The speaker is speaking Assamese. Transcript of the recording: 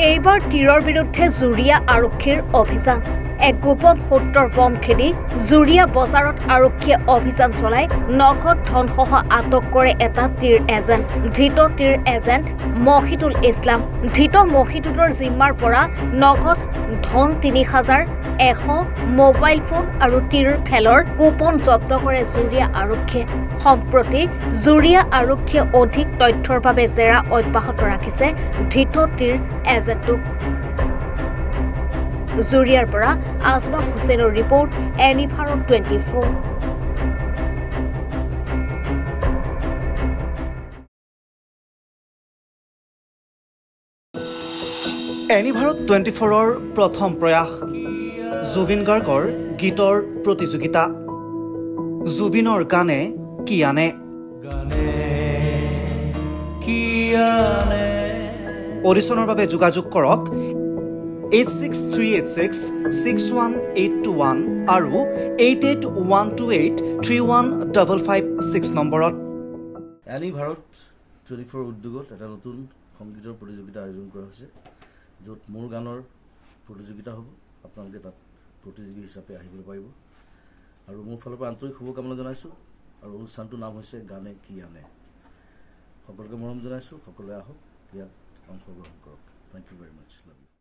এইবাৰ তীৰৰ বিৰুদ্ধে জুৰিয়া আৰক্ষীৰ অভিযান এক গোপন সূত্ৰৰ বম খেদি জুৰিয়া বজাৰত আৰক্ষীয়ে অভিযান চলাই নগদ ধনসহ আটক কৰে এটা তীৰ এজেণ্ট ধৃত তীৰ এজেণ্ট মহিদুল ইছলাম ধৃত মহিদুলৰ জিম্মাৰ পৰা নগদ ধন ৩,১০০ মোবাইল ফোন আৰু তীৰ খেলৰ কুপন জব্দ কৰে জুৰিয়া আৰক্ষীয়ে সম্প্ৰতি জুৰিয়া আৰক্ষীয়ে অধিক তথ্যৰ বাবে জেৰা অব্যাহত ৰাখিছে ধৃত তীৰ এজেণ্টক জুৰিয়াৰ পৰা আজমা হুছেইনৰ ৰিপৰ্ট এনি ভাৰত 24 এনি ভাৰত 24ৰ প্ৰথম প্ৰয়াস জুবিন গাৰ্গৰ গীতৰ প্ৰতিযোগিতা জুবিনৰ গানে কি আনে অডিশ্যনৰ বাবে যোগাযোগ কৰক 8638661821 আৰু 8812831556 নম্বৰত এনি ভাৰত 24 উদ্যোগত এটা নতুন সংগীতৰ প্ৰতিযোগিতা আয়োজন কৰা হৈছে য'ত মোৰ গানৰ প্ৰতিযোগিতা হ'ব আপোনালোকে তাত প্ৰতিযোগী হিচাপে আহিবলৈ পাৰিব আৰু মোৰ ফালৰ পৰা আন্তৰিক শুভকামনা জনাইছোঁ আৰু অনুষ্ঠানটোৰ নাম হৈছে গানে কি আনে সকলোকে মৰম জনাইছোঁ সকলোৱে আহক ইয়াত অংশগ্ৰহণ কৰক thank you very much love you